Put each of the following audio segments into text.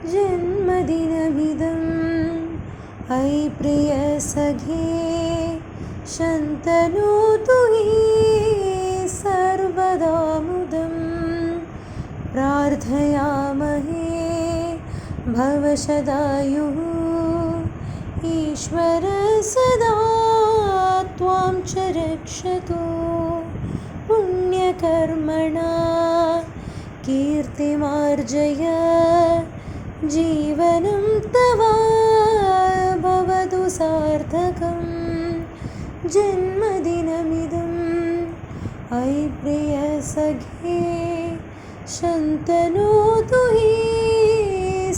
जन्मदिनमिदम् अयि प्रियसखे शन्तनोतु हि सर्वदा मुदं प्रार्थयामहे भव शतायुः ईश्वर सदा त्वां च रक्षतु पुण्यकर्मणा कीर्तिमार्जय जीवनं तव भवतु सार्थकं जन्मदिनमिदम् अयि प्रियसखे शन्तनोतु हि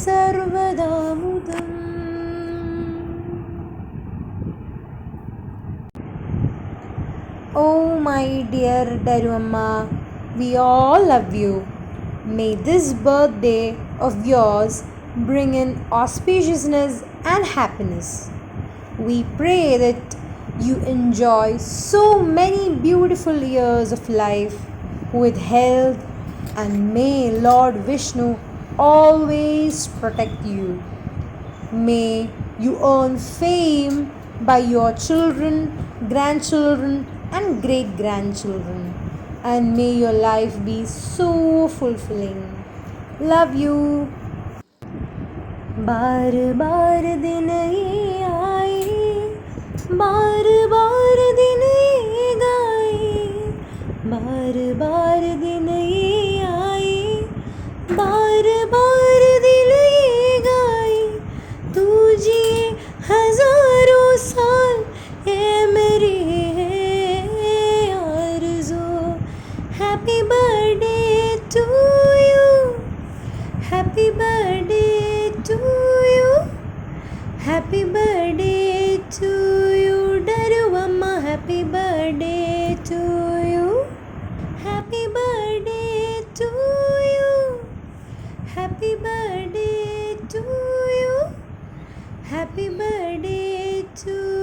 सर्वदा मुदम्. Oh my dear Daru Amma, we all love you. May this birthday of yours bring in auspiciousness and happiness. We pray that you enjoy so many beautiful years of life with health, and may Lord Vishnu always protect you. May you earn fame by your children, grandchildren, and great grandchildren, and may your life be so fulfilling. Love you. बार बार दिन ये आए, बार बार दिन ये गाए, बार बार दिन ये आए, बार बार दिल ये गाए, तू जिए हजारों साल ये मेरी आरज़ू. Happy birthday to you, happy birthday to you, happy birthday to you Daru Amma, happy birthday to you, happy birthday to you, happy birthday to you, happy birthday to